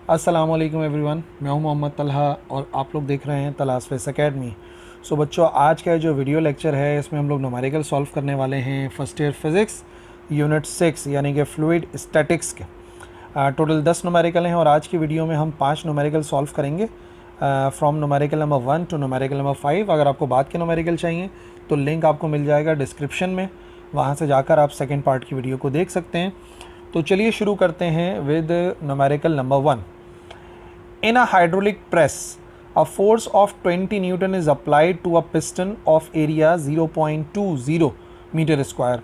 अस्सलाम वालेकुम एवरीवन, मैं हूं मोहम्मद तलहा और आप लोग देख रहे हैं तलाश फेस एकेडमी। सो बच्चों, आज का जो वीडियो लेक्चर है इसमें हम लोग न्यूमेरिकल सॉल्व करने वाले हैं फर्स्ट ईयर फिज़िक्स यूनिट 6 यानी कि फ्लूइड स्टैटिक्स के। टोटल 10 न्यूमेरिकल हैं और आज की वीडियो में हम 5 न्यूमेरिकल सॉल्व करेंगे from numerical number 1 to numerical number 5। अगर आपको बाद के न्यूमेरिकल चाहिए तो लिंक आपको मिल जाएगा डिस्क्रिप्शन में, वहाँ से जाकर आप सेकेंड पार्ट की वीडियो को देख सकते हैं। तो चलिए शुरू करते हैं with numerical number 1। In a hydraulic press, a force of 20 Newton is applied to a piston of area 0.20 metre square.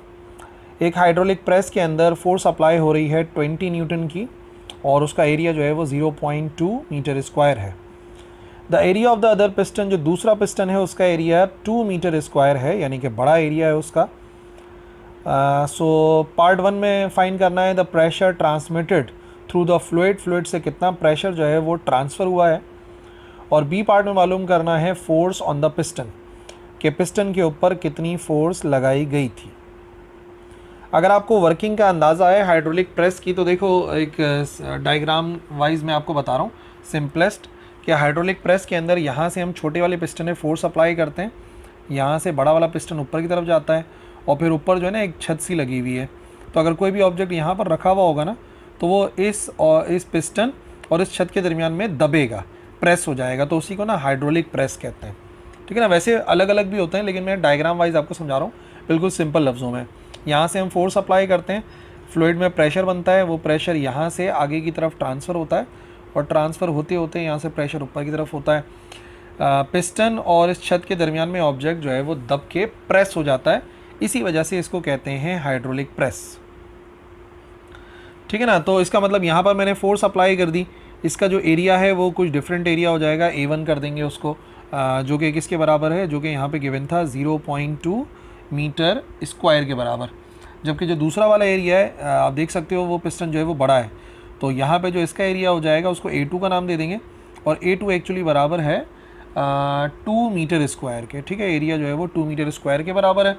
एक हाइड्रोलिक प्रेस के अंदर फोर्स अप्लाई हो रही है 20 न्यूटन की और उसका एरिया जो है वो 0.2 मीटर स्क्वायर है। The area of the other piston, जो दूसरा पिस्टन है उसका एरिया 2 मीटर स्क्वायर है, यानी कि बड़ा एरिया है उसका। सो पार्ट 1 में फाइंड करना है the pressure transmitted through the fluid से कितना प्रेशर जो है वो ट्रांसफ़र हुआ है। और बी पार्ट में मालूम करना है फोर्स ऑन द पिस्टन, के पिस्टन के ऊपर कितनी फोर्स लगाई गई थी। अगर आपको वर्किंग का अंदाज़ा है हाइड्रोलिक प्रेस की, तो देखो एक डायग्राम वाइज मैं आपको बता रहा हूँ सिंपलेस्ट, कि हाइड्रोलिक प्रेस के अंदर यहाँ से हम छोटे वाले पिस्टन में फोर्स अप्लाई करते हैं, यहाँ से बड़ा वाला पिस्टन ऊपर की तरफ जाता है और फिर ऊपर जो है ना एक छत सी लगी हुई है। तो अगर कोई भी ऑब्जेक्ट यहाँ पर रखा हुआ होगा ना तो वो इस पिस्टन और इस छत के दरमियान में दबेगा, प्रेस हो जाएगा, तो उसी को ना हाइड्रोलिक प्रेस कहते हैं। ठीक है ना। वैसे अलग अलग भी होते हैं लेकिन मैं डायग्राम वाइज आपको समझा रहा हूँ बिल्कुल सिंपल लफ्ज़ों में। यहाँ से हम फोर्स अप्लाई करते हैं, फ्लूइड में प्रेशर बनता है, वो प्रेशर यहाँ से आगे की तरफ ट्रांसफ़र होता है और ट्रांसफ़र होते होते यहाँ से प्रेशर ऊपर की तरफ होता है। पिस्टन और इस छत के दरमियान में ऑब्जेक्ट जो है वो दब के प्रेस हो जाता है, इसी वजह से इसको कहते हैं हाइड्रोलिक प्रेस। ठीक है ना। तो इसका मतलब यहाँ पर मैंने फोर्स अप्लाई कर दी, इसका जो एरिया है वो कुछ डिफरेंट एरिया हो जाएगा, A1 कर देंगे उसको, जो कि किसके बराबर है, जो कि यहाँ पे गिवन था 0.2 मीटर स्क्वायर के बराबर। जबकि जो दूसरा वाला एरिया है आप देख सकते हो वो पिस्टन जो है वो बड़ा है, तो यहाँ पे जो इसका एरिया हो जाएगा उसको A2 का नाम दे देंगे और A2 एक्चुअली बराबर है 2 मीटर स्क्वायर के। ठीक है, एरिया जो है वो 2 मीटर स्क्वायर के बराबर है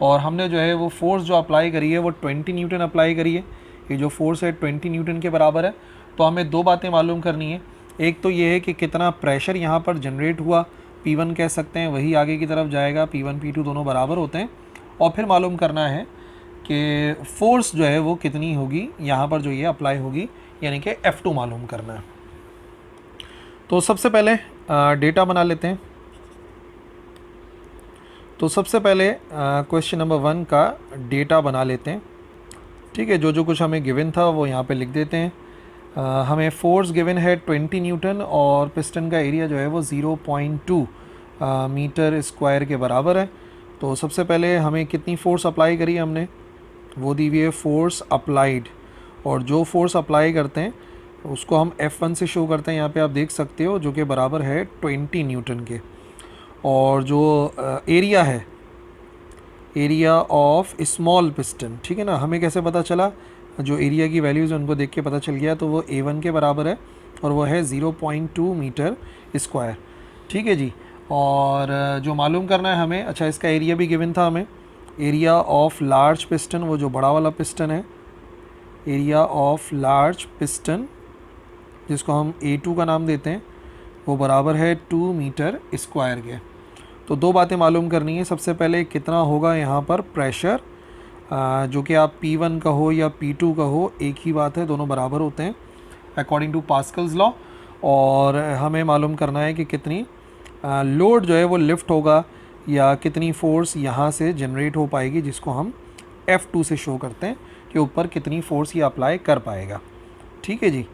और हमने जो है वो फोर्स जो अप्लाई करी है वो 20 न्यूटन अप्लाई करी है। ये जो फोर्स है 20 न्यूटन के बराबर है। तो हमें दो बातें मालूम करनी है, एक तो ये है कि कितना प्रेशर यहाँ पर जनरेट हुआ, P1 कह सकते हैं, वही आगे की तरफ जाएगा, P1 P2 दोनों बराबर होते हैं। और फिर मालूम करना है कि फोर्स जो है वो कितनी होगी यहाँ पर जो ये अप्लाई होगी, यानी कि F2 मालूम करना है। तो सबसे पहले डेटा बना लेते हैं। तो सबसे पहले क्वेश्चन नंबर 1 का डेटा बना लेते हैं। ठीक है, जो जो कुछ हमें गिवन था वो यहाँ पे लिख देते हैं। हमें फोर्स गिवन है 20 न्यूटन और पिस्टन का एरिया जो है वो 0.2 मीटर स्क्वायर के बराबर है। तो सबसे पहले हमें कितनी फ़ोर्स अप्लाई करी हमने, वो दी हुई है फोर्स अप्लाइड, और जो फोर्स अप्लाई करते हैं उसको हम F1 से शो करते हैं, यहाँ पे आप देख सकते हो, जो कि बराबर है 20 न्यूटन के। और जो एरिया है, एरिया ऑफ स्मॉल पिस्टन, ठीक है ना, हमें कैसे पता चला, जो एरिया की वैल्यूज़ उनको देख के पता चल गया, तो वो A1 के बराबर है और वो है 0.2 मीटर स्क्वायर। ठीक है जी। और जो मालूम करना है हमें, अच्छा इसका एरिया भी गिवन था हमें, एरिया ऑफ लार्ज पिस्टन, वो जो बड़ा वाला पिस्टन है, एरिया ऑफ लार्ज पिस्टन जिसको हम A2 का नाम देते हैं, वो बराबर है 2 मीटर स्क्वायर के। तो दो बातें मालूम करनी है, सबसे पहले कितना होगा यहाँ पर प्रेशर, जो कि आप P1 का हो या P2 का हो एक ही बात है, दोनों बराबर होते हैं अकॉर्डिंग टू पास्कल्स लॉ। और हमें मालूम करना है कि कितनी लोड जो है वो लिफ्ट होगा या कितनी फोर्स यहाँ से जनरेट हो पाएगी, जिसको हम F2 से शो करते हैं कि ऊपर कितनी फोर्स ये अप्लाई कर पाएगा। ठीक है जी।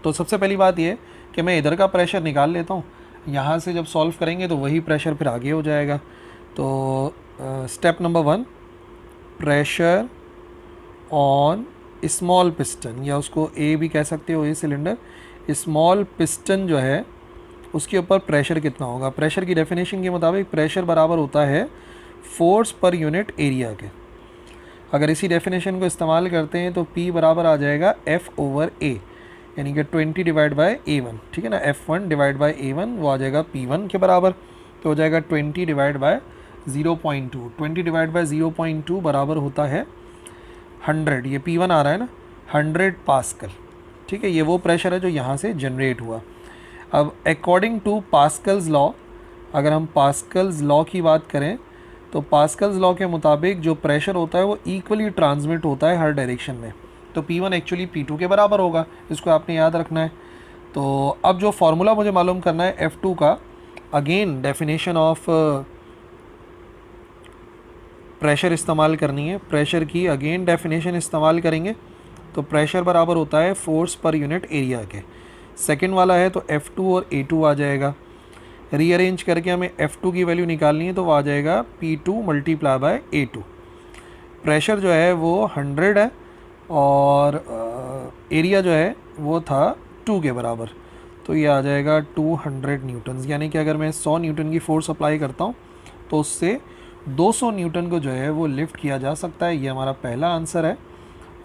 तो सबसे पहली बात ये कि मैं इधर का प्रेशर निकाल लेता हूँ, यहाँ से जब सॉल्व करेंगे तो वही प्रेशर फिर आगे हो जाएगा। तो step number 1, pressure on small piston, या उसको ए भी कह सकते हो, ए सिलेंडर, स्मॉल पिस्टन जो है उसके ऊपर प्रेशर कितना होगा। प्रेशर की डेफिनेशन के मुताबिक प्रेशर बराबर होता है फोर्स पर यूनिट एरिया के। अगर इसी डेफिनेशन को इस्तेमाल करते हैं तो P बराबर आ जाएगा F/A, यानी कि 20 डिवाइड बाय A1। ठीक है ना, F1 डिवाइड बाय A1 वो आ जाएगा P1 के बराबर, तो हो जाएगा 20 डिवाइड बाय 0.2। 20 डिवाइड बाय 0.2 बराबर होता है 100, ये P1 आ रहा है ना, 100 पास्कल। ठीक है, ये वो प्रेशर है जो यहाँ से जनरेट हुआ। अब अकॉर्डिंग टू पास्कल्स लॉ, अगर हम पास्कल्स लॉ की बात करें तो पास्कल्स लॉ के मुताबिक जो प्रेशर होता है वो इक्वली ट्रांसमिट होता है हर डायरेक्शन में। तो P1 एक्चुअली P2 के बराबर होगा, इसको आपने याद रखना है। तो अब जो फार्मूला मुझे मालूम करना है F2 का, अगेन डेफिनेशन ऑफ प्रेशर इस्तेमाल करनी है, प्रेशर की अगेन डेफिनेशन इस्तेमाल करेंगे। तो प्रेशर बराबर होता है फोर्स पर यूनिट एरिया के। सेकंड वाला है तो F2 और A2 आ जाएगा। रीअरेंज करके हमें F2 की वैल्यू निकालनी है तो वो आ जाएगा P2 multiply by A2। Pressure जो है वो 100 है और एरिया जो है वो था 2 के बराबर, तो ये आ जाएगा 200 न्यूटन। यानी कि अगर मैं 100 न्यूटन की फोर्स अप्लाई करता हूँ तो उससे 200 न्यूटन को जो है वो लिफ्ट किया जा सकता है। ये हमारा पहला आंसर है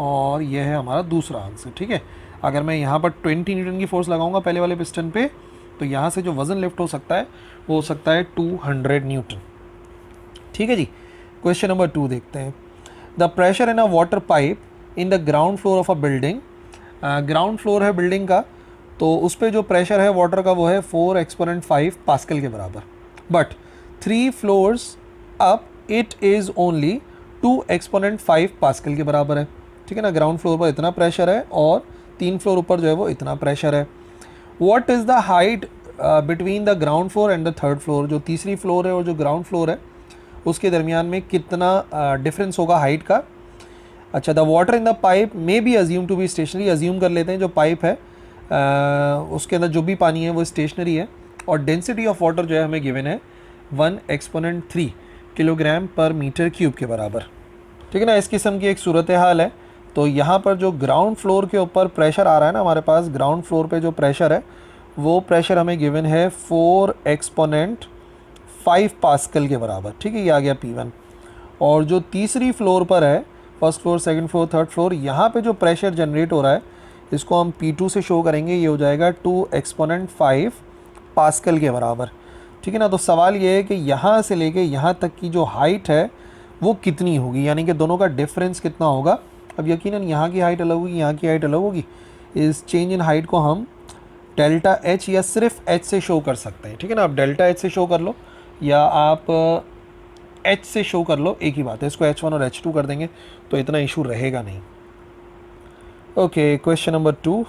और ये है हमारा दूसरा आंसर। ठीक है, अगर मैं यहाँ पर 20 न्यूटन की फोर्स लगाऊंगा पहले वाले पिस्टन पे तो यहाँ से जो वज़न लिफ्ट हो सकता है वो हो सकता है 200 न्यूटन। ठीक है जी, क्वेश्चन नंबर 2 देखते हैं। The pressure in a water pipe in the ground floor of a building, ground floor है बिल्डिंग का, तो उस पर जो प्रेशर है वाटर का वो है 4 एक्सपोनेंट 5 पास्कल के बराबर। But 3 floors up it is only 2 exponent 5 pascal के बराबर है। ठीक है ना, ग्राउंड फ्लोर पर इतना प्रेशर है और 3 फ्लोर ऊपर जो है वो इतना प्रेशर है। What is the height between the ground floor and the third floor, जो तीसरी फ्लोर है और जो ग्राउंड फ्लोर है उसके दरमियान में कितना डिफरेंस होगा हाइट का। अच्छा, the water in the pipe may be assume to be stationary, assume कर लेते हैं जो पाइप है उसके अंदर जो भी पानी है वो स्टेशनरी है। और डेंसिटी ऑफ वाटर जो है हमें गिवन है 1 एक्सपोनेंट 3 किलोग्राम पर मीटर क्यूब के बराबर। ठीक है ना, इस किस्म की एक सूरत हाल है। तो यहाँ पर जो ग्राउंड फ्लोर के ऊपर प्रेशर आ रहा है ना, हमारे पास ग्राउंड फ्लोर पे जो प्रेशर है वो प्रेशर हमें गिवन है 4 एक्सपोनेंट 5 पास्कल के बराबर। ठीक है, ये आ गया P1। और जो तीसरी फ्लोर पर है, first floor, second floor, third floor, यहाँ पे जो प्रेशर जनरेट हो रहा है इसको हम P2 से शो करेंगे, ये हो जाएगा 2 एक्सपोनेंट 5 पास्कल के बराबर। ठीक है ना, तो सवाल ये है कि यहाँ से लेके यहाँ तक की जो हाइट है वो कितनी होगी, यानी कि दोनों का डिफरेंस कितना होगा। अब यकीनन यहाँ की हाइट अलग होगी, यहाँ की हाइट अलग होगी। इस चेंज इन हाइट को हम डेल्टा H या सिर्फ H से शो कर सकते हैं। ठीक है ना, आप डेल्टा H से शो कर लो या आप H से शो कर लो, एक ही बात है। इसको H1 और H2 कर देंगे तो इतना इशू रहेगा नहीं। Okay, question number 2।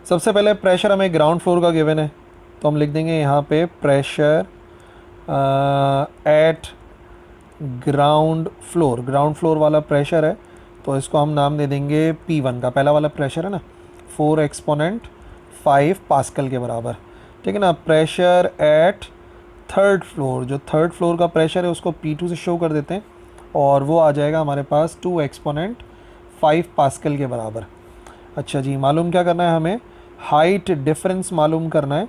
सबसे पहले प्रेशर हमें ग्राउंड फ्लोर का गिवन है तो हम लिख देंगे यहाँ पे pressure at ground floor, ground floor वाला प्रेशर है तो इसको हम नाम दे देंगे P1 का, पहला वाला प्रेशर है ना, 4 एक्सपोनेंट 5 पास्कल के बराबर। ठीक है ना, प्रेशर एट थर्ड फ्लोर, जो थर्ड फ्लोर का प्रेशर है उसको P2 से शो कर देते हैं और वो आ जाएगा हमारे पास 2 एक्सपोनेंट 5 पास्कल के बराबर। अच्छा जी, मालूम क्या करना है हमें, हाइट डिफरेंस मालूम करना है।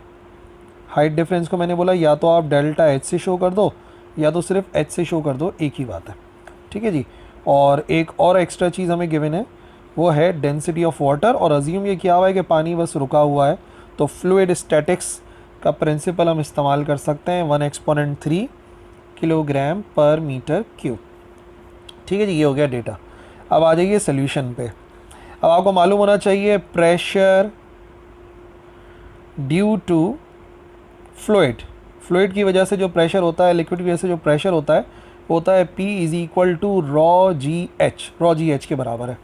हाइट डिफरेंस को मैंने बोला या तो आप डेल्टा H से शो कर दो या तो सिर्फ H से शो कर दो, एक ही बात है। ठीक है जी, और एक और एक्स्ट्रा चीज़ हमें गिवन है वो है डेंसिटी ऑफ वाटर, और अज्यूम ये किया हुआ है कि पानी बस रुका हुआ है तो फ्लूइड स्टैटिक्स का प्रिंसिपल हम इस्तेमाल कर सकते हैं, 1 एक्सपोनेंट 3 किलोग्राम पर मीटर क्यूब। ठीक है जी, ये हो गया डेटा। अब आ जाइए सोल्यूशन पे। अब आपको मालूम होना चाहिए pressure due to fluid, fluid की वजह से जो प्रेशर होता है, लिक्विड की वजह से जो प्रेशर होता है वो होता है P is equal to rho g h के बराबर है।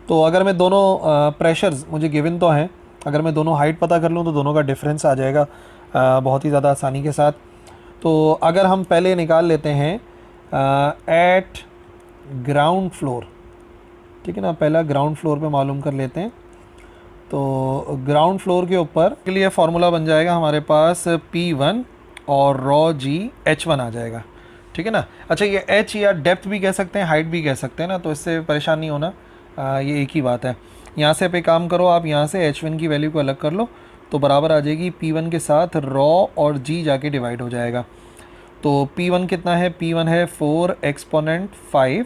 तो अगर मैं दोनों प्रेशर्स मुझे गिवन तो हैं, अगर मैं दोनों हाइट पता कर लूँ तो दोनों का डिफरेंस आ जाएगा बहुत ही ज़्यादा आसानी के साथ। तो अगर हम पहले निकाल लेते हैं एट ग्राउंड फ्लोर, ठीक है ना, पहला ग्राउंड फ्लोर पे मालूम कर लेते हैं। तो ग्राउंड फ्लोर के ऊपर के लिए फार्मूला बन जाएगा हमारे पास P1 और रॉ जी H1 आ जाएगा। ठीक है ना। अच्छा, ये H या डेप्थ भी कह सकते हैं, हाइट भी कह सकते हैं ना, तो इससे परेशान नहीं होना, ये एक ही बात है। यहाँ से पे काम करो आप, यहाँ से H1 की वैल्यू को अलग कर लो तो बराबर आ जाएगी P1 के साथ रॉ और G जाके डिवाइड हो जाएगा। तो P1 कितना है, P1 है 4 एक्सपोनेंट 5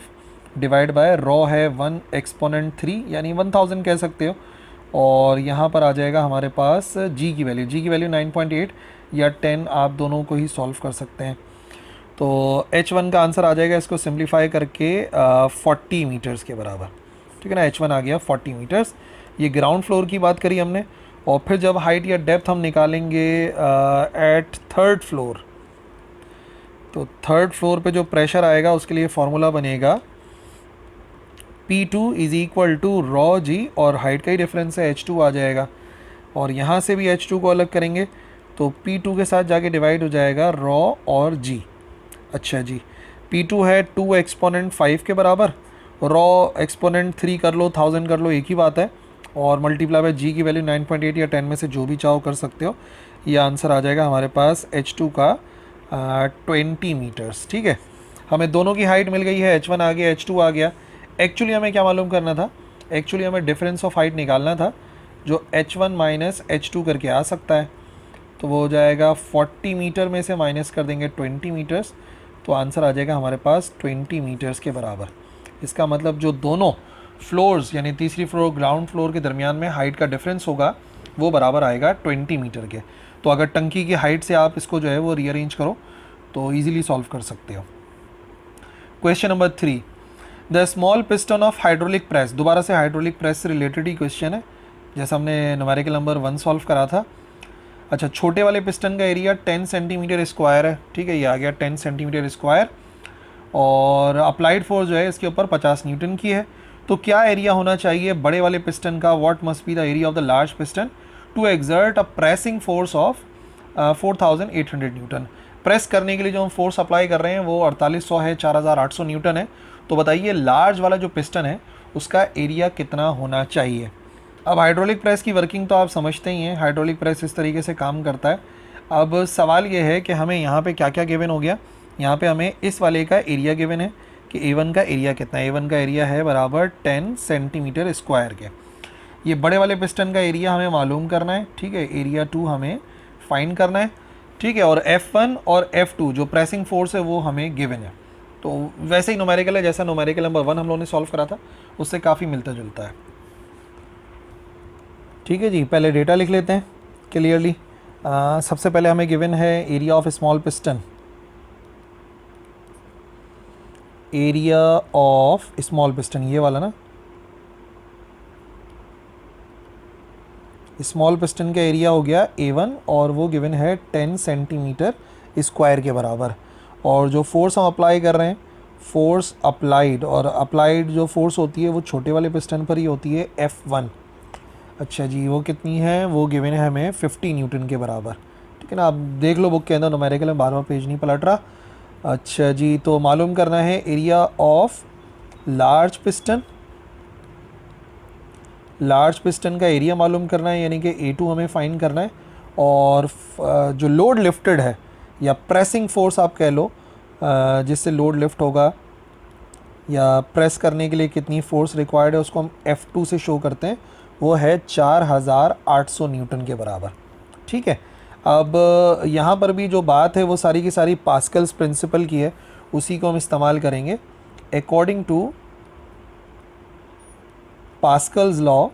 डिवाइड बाय रॉ है 1 एक्सपोनेंट 3 यानी 1000 कह सकते हो। और यहाँ पर आ जाएगा हमारे पास G की वैल्यू 9.8 या 10, आप दोनों को ही सॉल्व कर सकते हैं। तो H1 का आंसर आ जाएगा, इसको सिंप्लीफाई करके 40 मीटर्स के बराबर। ठीक है ना, H1 आ गया 40 मीटर्स। ये ग्राउंड फ्लोर की बात करी हमने। और फिर जब हाइट या डेप्थ हम निकालेंगे एट थर्ड फ्लोर, तो थर्ड फ्लोर पे जो प्रेशर आएगा उसके लिए फॉर्मूला बनेगा P2 is equal to rho g, और हाइट का ही डिफरेंस है H2 आ जाएगा। और यहाँ से भी H2 को अलग करेंगे तो P2 के साथ जाके डिवाइड हो जाएगा रॉ और जी। अच्छा जी, P2 है 2 एक्सपोनेंट 5 के बराबर, रॉ एक्सपोनेंट 3 कर लो, 1000 कर लो, एक ही बात है। और मल्टीप्लाई बाय जी की वैल्यू 9.8 या 10 में से जो भी चाहो कर सकते हो। ये आंसर आ जाएगा हमारे पास H2 का 20 मीटर्स। ठीक है, हमें दोनों की हाइट मिल गई है, H1 आ गया, H2 आ गया। एक्चुअली हमें क्या मालूम करना था, एक्चुअली हमें डिफरेंस ऑफ हाइट निकालना था, जो H1 माइनस H2 करके आ सकता है। तो वो हो जाएगा 40 मीटर में से माइनस कर देंगे 20 मीटर्स, तो आंसर आ जाएगा हमारे पास 20 मीटर्स के बराबर। इसका मतलब जो दोनों फ्लोर्स यानी तीसरी फ्लोर ग्राउंड फ्लोर के दरमियान में हाइट का डिफरेंस होगा वो बराबर आएगा 20 मीटर के। तो अगर टंकी की हाइट से आप इसको जो है वो रीअरेंज करो तो ईजिली सॉल्व कर सकते हो। Question number 3, the small piston of hydraulic press. दोबारा से हाइड्रोलिक प्रेस से रिलेटेड ही क्वेश्चन है, जैसा हमने न्यूमेरिकल नंबर 1 सॉल्व करा था। अच्छा, छोटे वाले पिस्टन का एरिया 10 सेंटीमीटर स्क्वायर है। ठीक है, ये आ गया 10 सेंटीमीटर स्क्वायर, और अप्लाइड फोर्स जो है इसके ऊपर 50 न्यूटन की है। तो क्या एरिया होना चाहिए बड़े वाले पिस्टन का, what must be the area of the large piston to exert a pressing force of 4800 newton. Press करने के लिए जो हम फोर्स अप्लाई कर रहे हैं वो 4800 है, 4800 न्यूटन है। तो बताइए लार्ज वाला जो पिस्टन है उसका एरिया कितना होना चाहिए। अब हाइड्रोलिक प्रेस की वर्किंग तो आप समझते ही हैं, हाइड्रोलिक प्रेस इस तरीके से काम करता है। अब सवाल ये है कि हमें यहाँ पे क्या क्या गिवन हो गया। यहाँ पे हमें इस वाले का एरिया गिवन है कि A1 का एरिया कितना है। A1 का एरिया है बराबर 10 सेंटीमीटर स्क्वायर के। ये बड़े वाले पिस्टन का एरिया हमें मालूम करना है। ठीक है, एरिया 2 हमें फाइंड करना है। ठीक है, और F1 और F2 जो प्रेसिंग फोर्स है वो हमें गिवन है। तो वैसे ही न्यूमेरिकल है, जैसा न्यूमेरिकल नंबर 1 हम लोगों ने सॉल्व करा था उससे काफ़ी मिलता जुलता है। ठीक है जी, पहले डेटा लिख लेते हैं क्लियरली। सबसे पहले हमें गिवन है area of small piston, area of small piston ये वाला ना, स्मॉल पिस्टन का एरिया हो गया A1 और वो गिवन है 10 सेंटीमीटर स्क्वायर के बराबर। और जो फोर्स हम अप्लाई कर रहे हैं, फोर्स अप्लाइड, और अप्लाइड जो फोर्स होती है वो छोटे वाले पिस्टन पर ही होती है, F1। अच्छा जी, वो कितनी है, वो गिवन है हमें 50 न्यूटन के बराबर। ठीक है ना, आप देख लो बुक के अंदर न्यूमेरिकल में, बार बार पेज नहीं पलट रहा। अच्छा जी, तो मालूम करना है area of large piston, large piston का एरिया मालूम करना है, यानी कि A2 हमें फाइंड करना है। और जो लोड लिफ्टेड है या प्रेसिंग फोर्स आप कह लो, जिससे लोड लिफ्ट होगा या प्रेस करने के लिए कितनी फोर्स रिक्वायर्ड है उसको हम F2 से शो करते हैं, वो है 4800 न्यूटन के बराबर। ठीक है, अब यहाँ पर भी जो बात है वो सारी की सारी पास्कल्स प्रिंसिपल की है, उसी को हम इस्तेमाल करेंगे। अकॉर्डिंग टू पास्कल्स लॉ,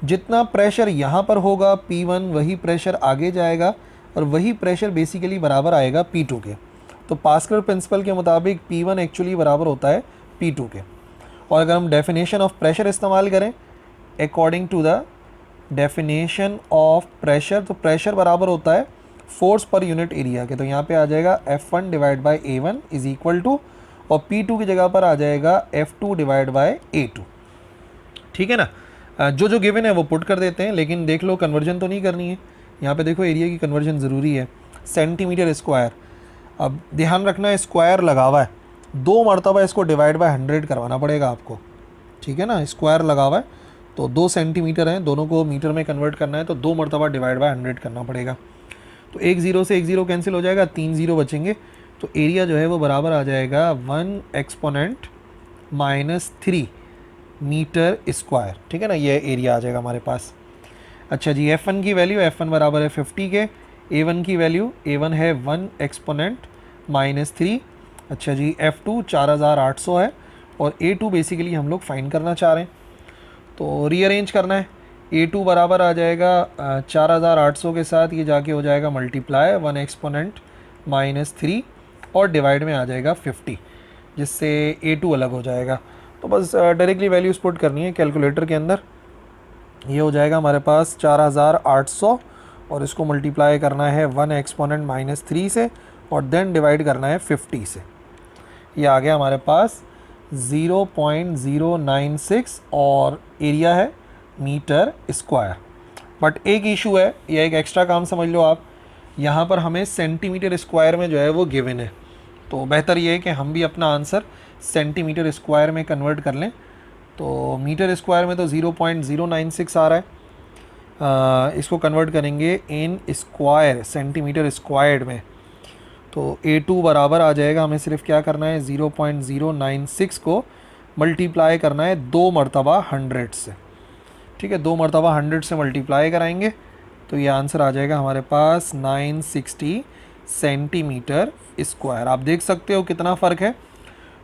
जितना प्रेशर यहाँ पर होगा P1 वही प्रेशर आगे जाएगा और वही प्रेशर बेसिकली बराबर आएगा P2 के। तो पास्कल प्रिंसिपल के मुताबिक P1 एक्चुअली बराबर होता है P2 के। और अगर हम डेफिनेशन ऑफ प्रेशर इस्तेमाल करें according to the definition of pressure, तो प्रेशर बराबर होता है फोर्स पर यूनिट एरिया के। तो यहाँ पे आ जाएगा F1 divide by A1 is equal to, और P2 की जगह पर आ जाएगा F2 डिवाइड बाई A2। ठीक है ना, जो जो गिवन है वो पुट कर देते हैं, लेकिन देख लो कन्वर्जन तो नहीं करनी है। यहाँ पे देखो एरिया की कन्वर्जन ज़रूरी है, सेंटीमीटर स्क्वायर। अब ध्यान रखना है स्क्वायर लगा हुआ है, 2 मरतबा इसको डिवाइड बाय 100 करवाना पड़ेगा आपको। ठीक है ना, स्क्वायर लगा हुआ है तो 2 सेंटीमीटर हैं, दोनों को मीटर में कन्वर्ट करना है तो 2 मरतबा डिवाइड बाय 100 करना पड़ेगा। तो एक ज़ीरो से एक ज़ीरो कैंसिल हो जाएगा, 3 ज़ीरो बचेंगे। तो एरिया जो है वो बराबर आ जाएगा 1 एक्सपोनेंट -3 मीटर स्क्वायर। ठीक है ना, ये एरिया आ जाएगा हमारे पास। अच्छा जी, F1 की वैल्यू, F1 बराबर है 50 के। A1 की वैल्यू, A1 है 1 एक्सपोनेंट -3। अच्छा जी, F2 4800 है और A2 बेसिकली हम लोग फाइंड करना चाह रहे हैं, तो रीअरेंज करना है। A2 बराबर आ जाएगा 4800 के साथ ये जाके हो जाएगा मल्टीप्लाई 1 एक्सपोनेंट -3 और डिवाइड में आ जाएगा 50, जिससे A2 अलग हो जाएगा। तो तो बस डायरेक्टली वैल्यूज़ पुट करनी है कैलकुलेटर के अंदर। ये हो जाएगा हमारे पास 4800 और इसको मल्टीप्लाई करना है 1 एक्सपोनेंट -3 से और देन डिवाइड करना है 50 से। ये आ गया हमारे पास 0.096 और एरिया है मीटर स्क्वायर। बट एक इशू है, या एक एक्स्ट्रा काम समझ लो आप, यहाँ पर हमें सेंटीमीटर स्क्वायर में जो है वो गिवन है, तो बेहतर ये है कि हम भी अपना आंसर सेंटीमीटर स्क्वायर में कन्वर्ट कर लें। तो मीटर स्क्वायर में तो 0.096 आ रहा है, इसको कन्वर्ट करेंगे इन स्क्वायर सेंटीमीटर स्क्वायर्ड में, तो A2 बराबर आ जाएगा, हमें सिर्फ क्या करना है 0.096 को मल्टीप्लाई करना है 2 मरतबा 100 से। ठीक है, 2 मरतबा 100 से मल्टीप्लाई कराएंगे तो ये आंसर आ जाएगा हमारे पास 960 सेंटीमीटर स्क्वायर। आप देख सकते हो कितना फ़र्क है।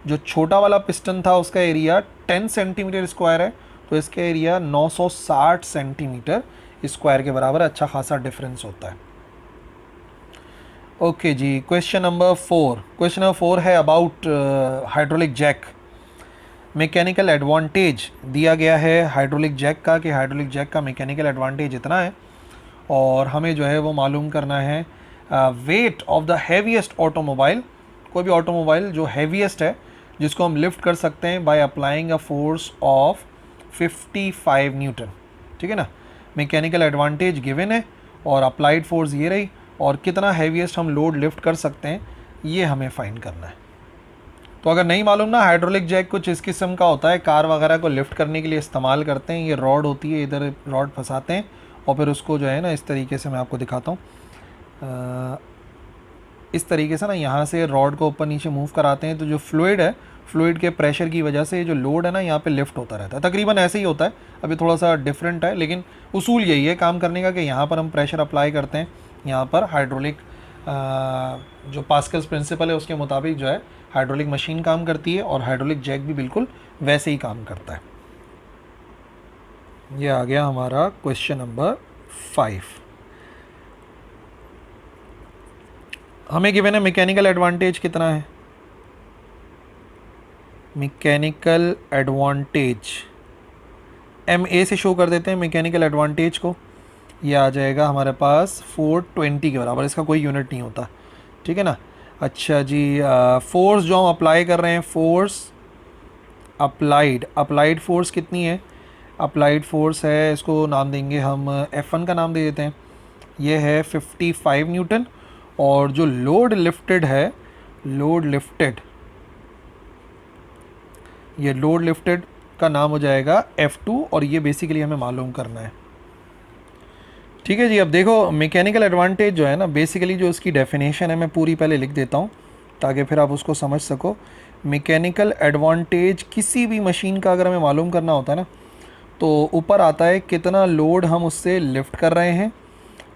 जो छोटा वाला पिस्टन था उसका एरिया 10 सेंटीमीटर स्क्वायर है, तो इसका एरिया 960 सेंटीमीटर स्क्वायर के बराबर। अच्छा खासा डिफरेंस होता है। ओके जी, क्वेश्चन नंबर 4। क्वेश्चन नंबर 4 है about hydraulic jack. Mechanical advantage दिया गया है हाइड्रोलिक जैक का, कि हाइड्रोलिक जैक का मैकेनिकल एडवांटेज इतना है, और हमें जो है वो मालूम करना है weight of the heaviest automobile. कोई भी ऑटोमोबाइल जो हैवीएस्ट है, जिसको हम लिफ्ट कर सकते हैं by applying a force of 55 Newton. ठीक है ना, मैकेनिकल एडवांटेज गिवन है और अप्लाइड फोर्स ये रही, और कितना हैवीएस्ट हम लोड लिफ्ट कर सकते हैं ये हमें फाइंड करना है। तो अगर नहीं मालूम ना, हाइड्रोलिक जैक कुछ इस किस्म का होता है, कार वगैरह को लिफ्ट करने के लिए इस्तेमाल करते हैं। ये रॉड होती है, इधर रॉड फंसाते हैं और फिर उसको जो है ना इस तरीके से मैं आपको दिखाता हूँ, इस तरीके से ना यहाँ से रॉड को ऊपर नीचे मूव कराते हैं, तो जो फ्लूइड है, फ्लूइड के प्रेशर की वजह से जो लोड है ना यहाँ पे लिफ्ट होता रहता है। तकरीबन ऐसे ही होता है, अभी थोड़ा सा डिफरेंट है, लेकिन उसूल यही है काम करने का, कि यहाँ पर हम प्रेशर अप्लाई करते हैं, यहाँ पर हाइड्रोलिक जो पास्कल्स प्रिंसिपल है उसके मुताबिक जो है हाइड्रोलिक मशीन काम करती है, और हाइड्रोलिक जैक भी बिल्कुल वैसे ही काम करता है। ये आ गया हमारा क्वेश्चन नंबर 5। हमें गिवन है मैकेनिकल एडवांटेज कितना है। मैकेनिकल एडवांटेज MA से शो कर देते हैं मैकेनिकल एडवांटेज को। ये आ जाएगा हमारे पास 420 के बराबर, इसका कोई यूनिट नहीं होता। ठीक है ना। अच्छा जी, फोर्स जो हम अप्लाई कर रहे हैं, फोर्स अप्लाइड फोर्स कितनी है। अप्लाइड फोर्स है, इसको नाम देंगे हम F1 का नाम दे देते हैं। ये है 55 न्यूटन, और जो लोड लिफ्टेड है, लोड लिफ्टेड, ये लोड लिफ्टेड का नाम हो जाएगा F2, और ये बेसिकली हमें मालूम करना है। ठीक है जी। अब देखो मैकेनिकल एडवांटेज जो है ना, बेसिकली जो उसकी डेफिनेशन है मैं पूरी पहले लिख देता हूँ ताकि फिर आप उसको समझ सको। मैकेनिकल एडवांटेज किसी भी मशीन का अगर हमें मालूम करना होता है ना, तो ऊपर आता है कितना लोड हम उससे लिफ्ट कर रहे हैं,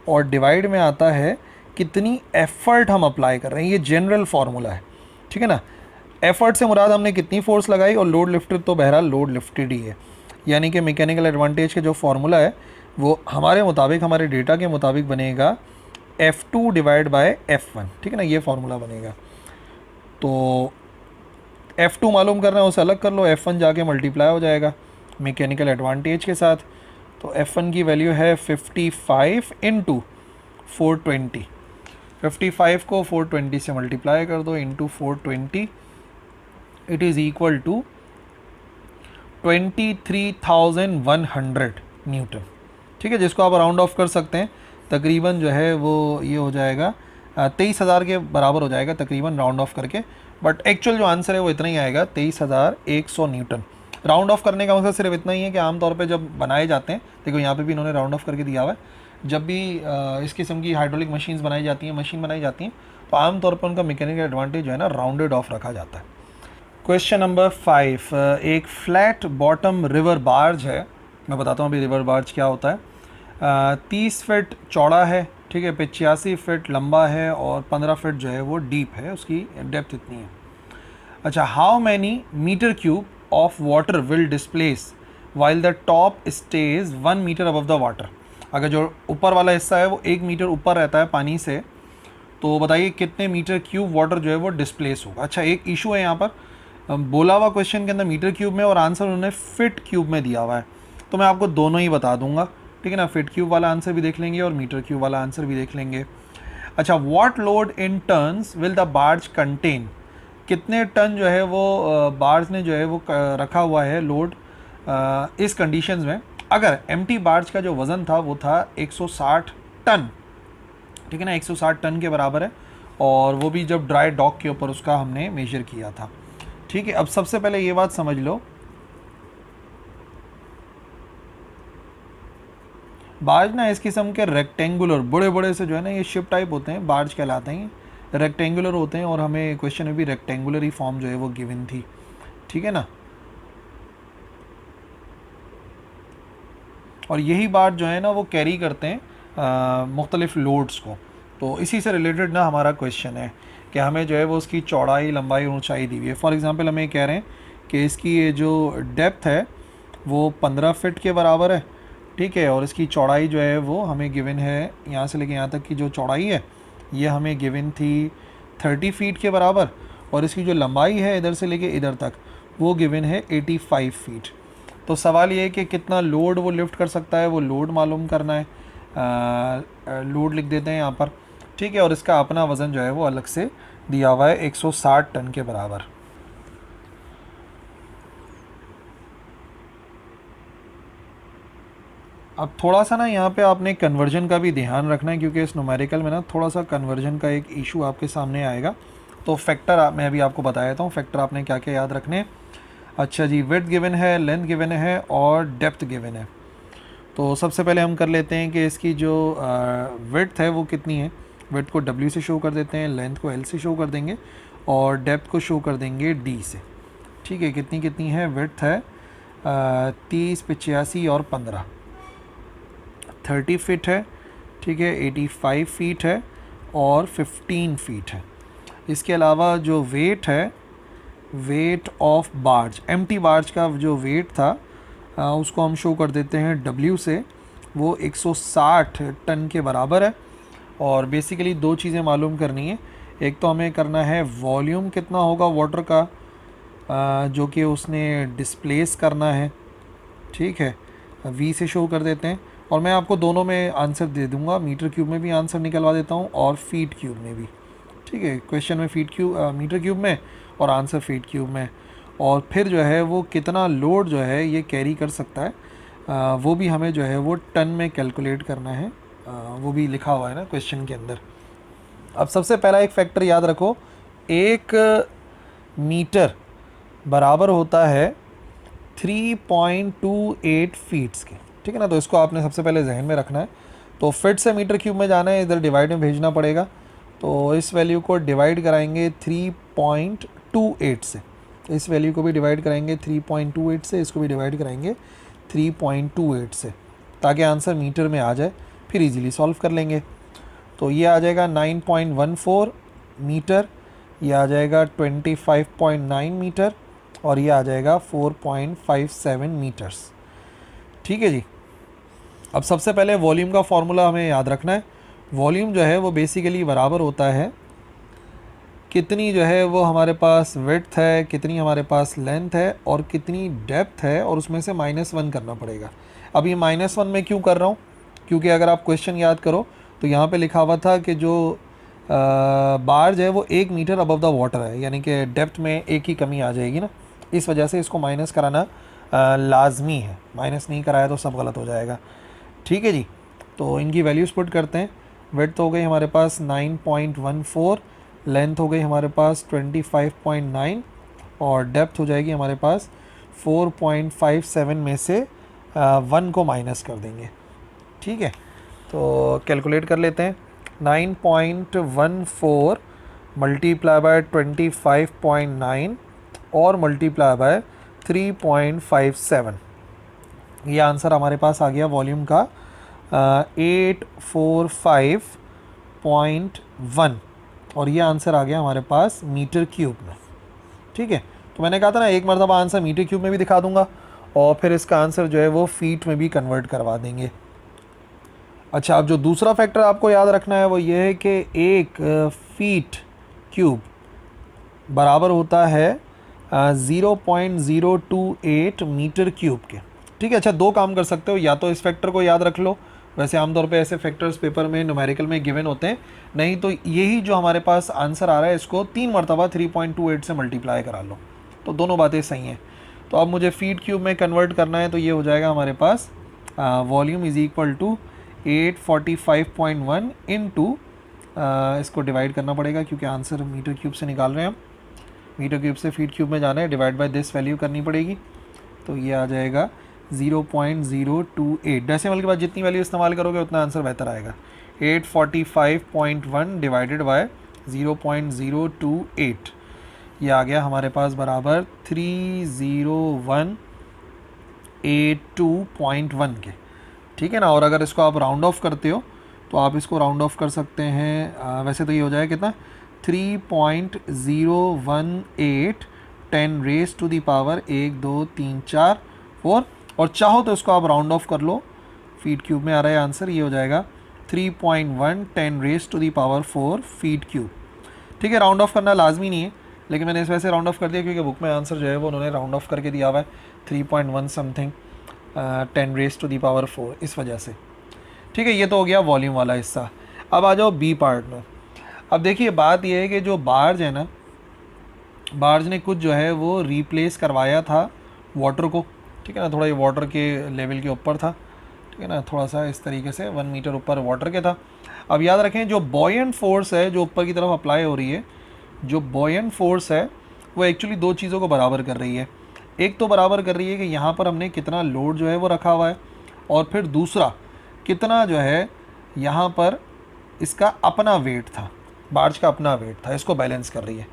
और डिवाइड में आता है कितनी एफर्ट हम अप्लाई कर रहे हैं। ये जनरल फार्मूला है। ठीक है ना। एफर्ट से मुराद हमने कितनी फोर्स लगाई, और लोड लिफ्टेड तो बहरहाल लोड लिफ्टेड ही है। यानी कि मैकेनिकल एडवांटेज के जो फार्मूला है वो हमारे मुताबिक, हमारे डेटा के मुताबिक बनेगा F2 डिवाइड बाय F1। ठीक है ना, ये फार्मूला बनेगा। तो F2 मालूम करना है, उसे अलग कर लो, F1 जाके मल्टीप्लाई हो जाएगा मैकेनिकल एडवांटेज के साथ। तो F1 की वैल्यू है 55 इंटू 420। 55 को 420 से मल्टीप्लाई कर दो into 420, it is equal to 23,100 newton. ठीक है, जिसको आप राउंड ऑफ कर सकते हैं, तकरीबन जो है वो ये हो जाएगा 23,000 के बराबर हो जाएगा तकरीबन, राउंड ऑफ करके। बट एक्चुअल जो आंसर है वो इतना ही आएगा, 23,100 न्यूटन। राउंड ऑफ करने का मतलब सिर्फ इतना ही है कि आमतौर पे जब बनाए जाते हैं, देखो यहाँ पे भी इन्होंने राउंड ऑफ करके दिया हुआ है, जब भी इस किस्म की हाइड्रोलिक मशीन बनाई जाती हैं, तो आमतौर पर उनका मैकेनिकल एडवांटेज जो है ना राउंडेड ऑफ रखा जाता है। क्वेश्चन नंबर 5, एक फ्लैट बॉटम रिवर बार्ज है। मैं बताता हूँ अभी रिवर बार्ज क्या होता है। 30 फीट चौड़ा है, ठीक है, 85 फीट लंबा है, और 15 फीट जो है वो डीप है, उसकी डेप्थ इतनी है। अच्छा, how many metre cube of water will displace while the top stage 1 metre above the water. अगर जो ऊपर वाला हिस्सा है वो 1 मीटर ऊपर रहता है पानी से, तो बताइए कितने मीटर क्यूब वाटर जो है वो डिस्प्लेस होगा। अच्छा, एक इशू है यहाँ पर, बोला हुआ क्वेश्चन के अंदर मीटर क्यूब में और आंसर उन्होंने फिट क्यूब में दिया हुआ है, तो मैं आपको दोनों ही बता दूंगा, ठीक है ना। फिट क्यूब वाला आंसर भी देख लेंगे और मीटर क्यूब वाला आंसर भी देख लेंगे। अच्छा, what load in turns will the barge contain, कितने टन जो है वो बार्ज ने जो है वो रखा हुआ है लोड इस कंडीशंस में। अगर एम्प्टी बार्ज का जो वज़न था वो था 160 टन, ठीक है ना, 160 टन के बराबर है, और वो भी जब ड्राई डॉक के ऊपर उसका हमने मेजर किया था, ठीक है। अब सबसे पहले ये बात समझ लो, बार्ज ना इस किस्म के रेक्टेंगुलर बड़े बड़े से जो है ना ये शिप टाइप होते हैं, बार्ज कहलाते हैं, रेक्टेंगुलर होते हैं, और हमें क्वेश्चन में भी रेक्टेंगुलर ही फॉर्म जो है वो गिवन थी, ठीक है ना। और यही बात जो है ना वो कैरी करते हैं मुख्तलिफ लोड्स को। तो इसी से रिलेटेड ना हमारा क्वेश्चन है कि हमें जो है वो उसकी चौड़ाई, लंबाई, ऊंचाई दी हुई है। फॉर एग्जांपल हमें कह रहे हैं कि इसकी ये जो डेप्थ है वो 15 फीट के बराबर है, ठीक है, और इसकी चौड़ाई जो है वो हमें गिवन है, यहाँ से लेके यहाँ तक की जो चौड़ाई है ये हमें गिवन थी 30 फीट के बराबर, और इसकी जो लंबाई है इधर से लेके इधर तक वो गिवन है 85 फीट। तो सवाल ये है कि कितना लोड वो लिफ्ट कर सकता है, वो लोड मालूम करना है। लोड लिख देते हैं यहाँ पर, ठीक है, और इसका अपना वज़न जो है वो अलग से दिया हुआ है 160 टन के बराबर। अब थोड़ा सा ना यहाँ पे आपने कन्वर्जन का भी ध्यान रखना है, क्योंकि इस न्यूमेरिकल में ना थोड़ा सा कन्वर्जन का एक इशू आपके सामने आएगा। तो फैक्टर मैं अभी आपको बता देता हूँ, फैक्टर आपने क्या क्या याद रखने हैं। अच्छा जी, विड्थ गिवन है, लेंथ गिवन है और डेप्थ गिवन है। तो सबसे पहले हम कर लेते हैं कि इसकी जो विड्थ है वो कितनी है। विड्थ को W से शो कर देते हैं, लेंथ को L से शो कर देंगे, और डेप्थ को शो कर देंगे D से, ठीक है। कितनी कितनी है, विड्थ है 30, 85 और 15, 30 फीट है, ठीक है, 85 फीट है और 15 फीट है। इसके अलावा जो वेट है, weight of barge, empty barge का जो वेट था उसको हम शो कर देते हैं W से, वो 160 टन के बराबर है। और बेसिकली दो चीज़ें मालूम करनी है, एक तो हमें करना है वॉल्यूम कितना होगा वाटर का जो कि उसने डिस्प्लेस करना है, ठीक है, V से शो कर देते हैं। और मैं आपको दोनों में आंसर दे दूंगा, मीटर क्यूब में भी आंसर निकलवा देता हूँ और फीट क्यूब में भी, ठीक है। क्वेश्चन में मीटर क्यूब में और आंसर फीट क्यूब में। और फिर जो है वो कितना लोड जो है ये कैरी कर सकता है वो भी हमें जो है वो टन में कैलकुलेट करना है, वो भी लिखा हुआ है ना क्वेश्चन के अंदर। अब सबसे पहला एक फैक्टर याद रखो, 1 मीटर बराबर होता है 3.28 फीट्स के, ठीक है ना। तो इसको आपने सबसे पहले जहन में रखना है। तो फिट से मीटर क्यूब में जाना है, इधर डिवाइड में भेजना पड़ेगा, तो इस वैल्यू को डिवाइड कराएंगे 3.28 से, इस वैल्यू को भी डिवाइड कराएंगे 3.28 से, इसको भी डिवाइड कराएंगे 3.28 से, ताकि आंसर मीटर में आ जाए, फिर इजीली सॉल्व कर लेंगे। तो ये आ जाएगा 9.14 मीटर, ये आ जाएगा 25.9 मीटर, और ये आ जाएगा 4.57 मीटर्स, ठीक है जी। अब सबसे पहले वॉल्यूम का फॉर्मूला हमें याद रखना है। वॉल्यूम जो है वो बेसिकली बराबर होता है कितनी जो है वो हमारे पास विड्थ है, कितनी हमारे पास लेंथ है और कितनी डेप्थ है, और उसमें से -1 करना पड़ेगा। अब ये -1 में क्यों कर रहा हूँ, क्योंकि अगर आप क्वेश्चन याद करो तो यहाँ पे लिखा हुआ था कि जो बार्ज है वो 1 मीटर अबव द वाटर है, यानी कि डेप्थ में एक ही कमी आ जाएगी ना, इस वजह से इसको माइनस कराना लाजमी है। माइनस नहीं कराया तो सब गलत हो जाएगा, ठीक है जी। तो इनकी वैल्यूज़ पुट करते हैं। विड्थ हो गई हमारे पास 9.14, लेंथ हो गई हमारे पास 25.9, और डेप्थ हो जाएगी हमारे पास 4.57 में से 1 को माइनस कर देंगे, ठीक है। तो कैलकुलेट कर लेते हैं, 9.14 मल्टीप्लाई बाय 25.9 और मल्टीप्लाई बाय 3.57, ये आंसर हमारे पास आ गया वॉल्यूम का 845.1, और ये आंसर आ गया हमारे पास मीटर क्यूब में, ठीक है। तो मैंने कहा था ना एक मरतबा आंसर मीटर क्यूब में भी दिखा दूंगा, और फिर इसका आंसर जो है वो फीट में भी कन्वर्ट करवा देंगे। अच्छा, अब जो दूसरा फैक्टर आपको याद रखना है वो ये है कि 1 फीट क्यूब बराबर होता है 0.028 मीटर क्यूब के। ठीक है, अच्छा दो काम कर सकते हो, या तो इस फैक्टर को याद रख लो, वैसे आमतौर पे ऐसे फैक्टर्स पेपर में न्यूमेरिकल में गिवन होते हैं, नहीं तो यही जो हमारे पास आंसर आ रहा है इसको 3 मरतबा 3.28 से मल्टीप्लाई करा लो, तो दोनों बातें सही हैं। तो अब मुझे फीट क्यूब में कन्वर्ट करना है, तो ये हो जाएगा हमारे पास volume is equal to 845.1 into, इसको डिवाइड करना पड़ेगा क्योंकि आंसर मीटर क्यूब से निकाल रहे हैं हम, मीटर क्यूब से फीट क्यूब में जाना है, डिवाइड बाय दिस वैल्यू करनी पड़ेगी, तो ये आ जाएगा 0.028। डेसिमल के बाद जितनी वैल्यू इस्तेमाल करोगे उतना आंसर बेहतर आएगा। 845.1 डिवाइडेड बाय 0.028, ये आ गया हमारे पास बराबर 30182.1 के। ठीक है ना, और अगर इसको आप राउंड ऑफ करते हो तो आप इसको राउंड ऑफ कर सकते हैं, वैसे तो ये हो जाएगा कितना 3.018 10 रेज टू दी पावर 1 2 3 4 4, और चाहो तो इसको आप राउंड ऑफ कर लो, फीट क्यूब में आ रहा है आंसर, ये हो जाएगा 3.1 10 raise to the power 4 feet cube. ठीक है, राउंड ऑफ करना लाजमी नहीं है, लेकिन मैंने इस वजह से राउंड ऑफ कर दिया क्योंकि बुक में आंसर जो है वो उन्होंने राउंड ऑफ करके दिया हुआ है 3.1 something 10 raise to the power 4, इस वजह से। ठीक है, ये तो हो गया वॉल्यूम वाला हिस्सा। अब आ जाओ बी पार्ट में। अब देखिए बात ये है कि जो बार्ज है ना, बार्ज ने कुछ जो है वो रिप्लेस करवाया था वाटर को। ठीक है ना, थोड़ा ये वाटर के लेवल के ऊपर था, ठीक है ना, थोड़ा सा इस तरीके से 1 मीटर ऊपर वाटर के था। अब याद रखें जो बॉयंट फोर्स है जो ऊपर की तरफ अप्लाई हो रही है, जो बॉयंट फोर्स है वो एक्चुअली दो चीज़ों को बराबर कर रही है। एक तो बराबर कर रही है कि यहाँ पर हमने कितना लोड जो है वो रखा हुआ है, और फिर दूसरा कितना जो है यहाँ पर इसका अपना वेट था, बार्ज का अपना वेट था, इसको बैलेंस कर रही है।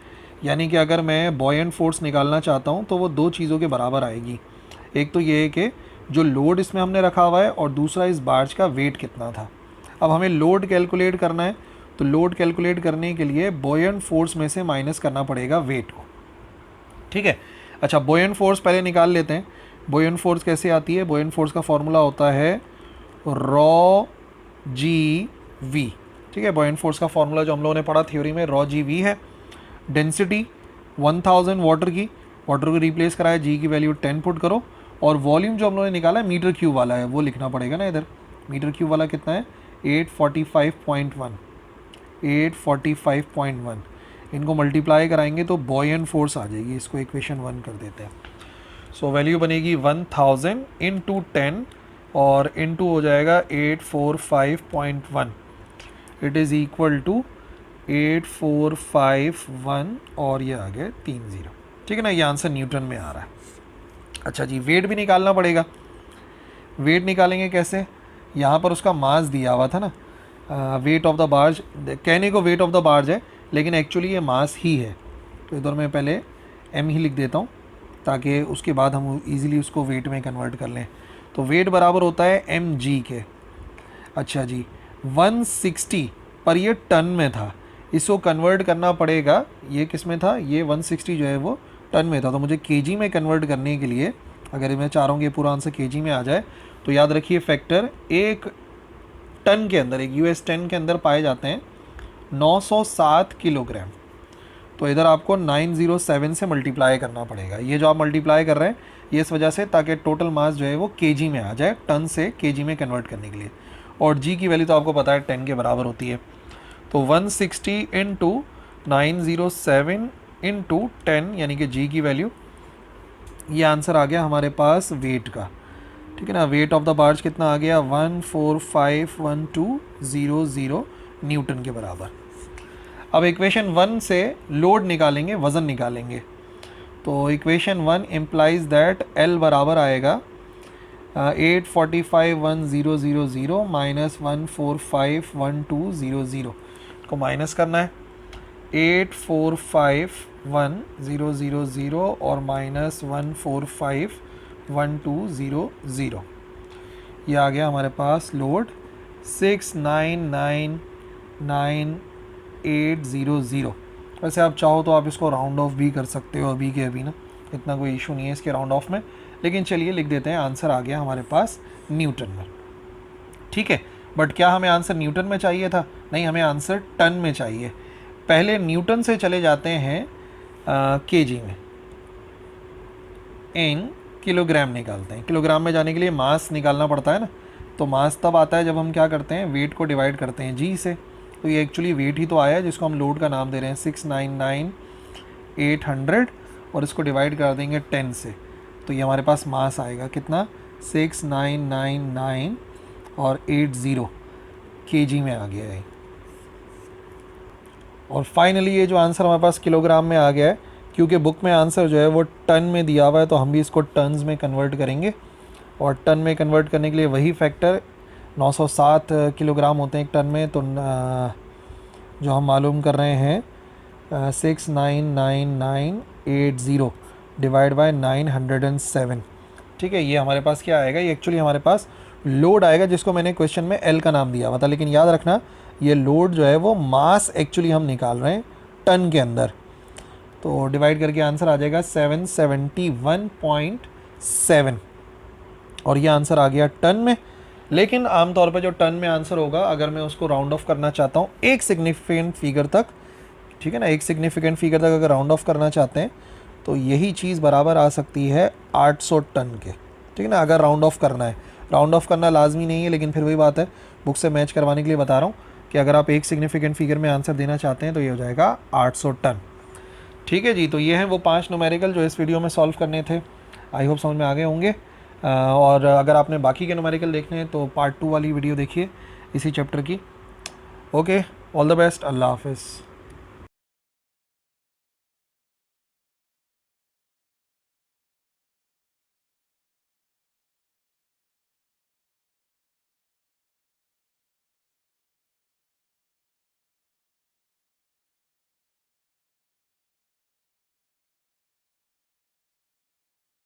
यानी कि अगर मैं बॉयंट फोर्स निकालना चाहता हूँ तो वो दो चीज़ों के बराबर आएगी। एक तो ये है कि जो लोड इसमें हमने रखा हुआ है, और दूसरा इस बार्ज का वेट कितना था। अब हमें लोड कैलकुलेट करना है, तो लोड कैलकुलेट करने के लिए बॉयंट फोर्स में से माइनस करना पड़ेगा वेट को। ठीक है, अच्छा बॉयंट फोर्स पहले निकाल लेते हैं। बॉयंट फोर्स कैसे आती है? बॉयंट फोर्स का फॉर्मूला होता है रॉ जी वी। ठीक है, बॉयंट फोर्स का फॉर्मूला जो हम लोगों ने पढ़ा थ्योरी में, रॉ जी वी है। डेंसिटी 1000 वाटर की, वाटर को रिप्लेस कराया, जी की वैल्यू 10 पुट करो, और वॉल्यूम जो हम लोगों ने निकाला है मीटर क्यूब वाला है, वो लिखना पड़ेगा ना इधर। मीटर क्यूब वाला कितना है? 845.1, 845.1। इनको मल्टीप्लाई कराएंगे तो बॉयंट फोर्स आ जाएगी, इसको इक्वेशन 1 कर देते हैं। सो वैल्यू बनेगी 1000 इंटू 10, और इंटू हो जाएगा 845.1, इट इज़ इक्वल टू 8451, और ये आ गया 30। ठीक है ना, ये आंसर न्यूटन में आ रहा है। अच्छा जी, वेट भी निकालना पड़ेगा। वेट निकालेंगे कैसे? यहाँ पर उसका मास दिया हुआ था ना, वेट ऑफ द बार्ज, कहने को वेट ऑफ द बार्ज है लेकिन एक्चुअली ये मास ही है। तो इधर मैं पहले एम ही लिख देता हूँ ताकि उसके बाद हम इजीली उसको वेट में कन्वर्ट कर लें। तो वेट बराबर होता है एम जी के। अच्छा जी, 160, पर ये टन में था, इसको कन्वर्ट करना पड़ेगा, ये किस में था? ये 160 जो है वो टन में था। तो मुझे केजी में कन्वर्ट करने के लिए, अगर मैं चाह रहा हूँ कि पूरा आंसर केजी में आ जाए, तो याद रखिए फैक्टर एक टन के अंदर, एक US 10 के अंदर पाए जाते हैं 907 किलोग्राम। तो इधर आपको 907 से मल्टीप्लाई करना पड़ेगा। ये जो आप मल्टीप्लाई कर रहे हैं ये इस वजह से ताकि टोटल मास जो है वो केजी में आ जाए, टन से केजी में कन्वर्ट करने के लिए। और जी की वैल्यू तो आपको पता है 10 के बराबर होती है। तो 160 इंटू 907 इंटू 10, यानी कि जी की वैल्यू, ये आंसर आ गया हमारे पास वेट का। ठीक है ना, वेट ऑफ द बार्ज कितना आ गया? 1451,200 न्यूटन के बराबर। अब इक्वेशन 1 से लोड निकालेंगे, वज़न निकालेंगे। तो इक्वेशन 1 इम्प्लाइज दैट L बराबर आएगा 845,1000 माइनस 145,1200 को माइनस करना है। 845,1000 और माइनस 145,1200, ये आ गया हमारे पास लोड 699,800। वैसे आप चाहो तो आप इसको राउंड ऑफ भी कर सकते हो अभी के अभी ना, इतना कोई इशू नहीं है इसके राउंड ऑफ में, लेकिन चलिए लिख देते हैं। आंसर आ गया हमारे पास न्यूटन में। ठीक है, बट क्या हमें आंसर न्यूटन में चाहिए था? नहीं, हमें आंसर टन में चाहिए। पहले न्यूटन से चले जाते हैं केजी में। इन किलोग्राम निकालते हैं। किलोग्राम में जाने के लिए मास निकालना पड़ता है ना, तो मास तब आता है जब हम क्या करते हैं, वेट को डिवाइड करते हैं जी से। तो ये एक्चुअली वेट ही तो आया है जिसको हम लोड का नाम दे रहे हैं 699,800 और इसको डिवाइड कर देंगे 10 से, तो ये हमारे पास मास आएगा कितना 6999 और 80 केजी में आ गया है। और फाइनली ये जो आंसर हमारे पास किलोग्राम में आ गया है, क्योंकि बुक में आंसर जो है वो टन में दिया हुआ है तो हम भी इसको टन्स में कन्वर्ट करेंगे। और टन में कन्वर्ट करने के लिए वही फैक्टर 907 किलोग्राम होते हैं एक टन में, तो जो हम मालूम कर रहे हैं 699,980 डिवाइड बाय 907। ठीक है, ये हमारे पास क्या आएगा, ये एक्चुअली हमारे पास लोड आएगा जिसको मैंने क्वेश्चन में एल का नाम दिया हुआ था। लेकिन याद रखना ये लोड जो है वो मास एक्चुअली हम निकाल रहे हैं टन के अंदर, तो डिवाइड करके आंसर आ जाएगा 771.7 और ये आंसर आ गया टन में। लेकिन आमतौर पे जो टन में आंसर होगा, अगर मैं उसको राउंड ऑफ करना चाहता हूँ एक सिग्निफिकेंट फिगर तक, ठीक है ना, एक सिग्निफिकेंट फिगर तक अगर राउंड ऑफ करना चाहते हैं तो यही चीज़ बराबर आ सकती है 800 टन के। ठीक है ना, अगर राउंड ऑफ करना है, राउंड ऑफ करना लाजमी नहीं है, लेकिन फिर वही बात है, बुक से मैच करवाने के लिए बता रहा हूँ कि अगर आप एक सिग्निफिकेंट फिगर में आंसर देना चाहते हैं तो ये हो जाएगा 800 टन। ठीक है जी, तो ये हैं वो 5 न्यूमेरिकल जो इस वीडियो में सॉल्व करने थे। आई होप समझ में आ गए होंगे। और अगर आपने बाकी के न्यूमेरिकल देखने हैं तो पार्ट 2 वाली वीडियो देखिए इसी चैप्टर की। ओके, ऑल द बेस्ट, अल्लाह हाफिज़।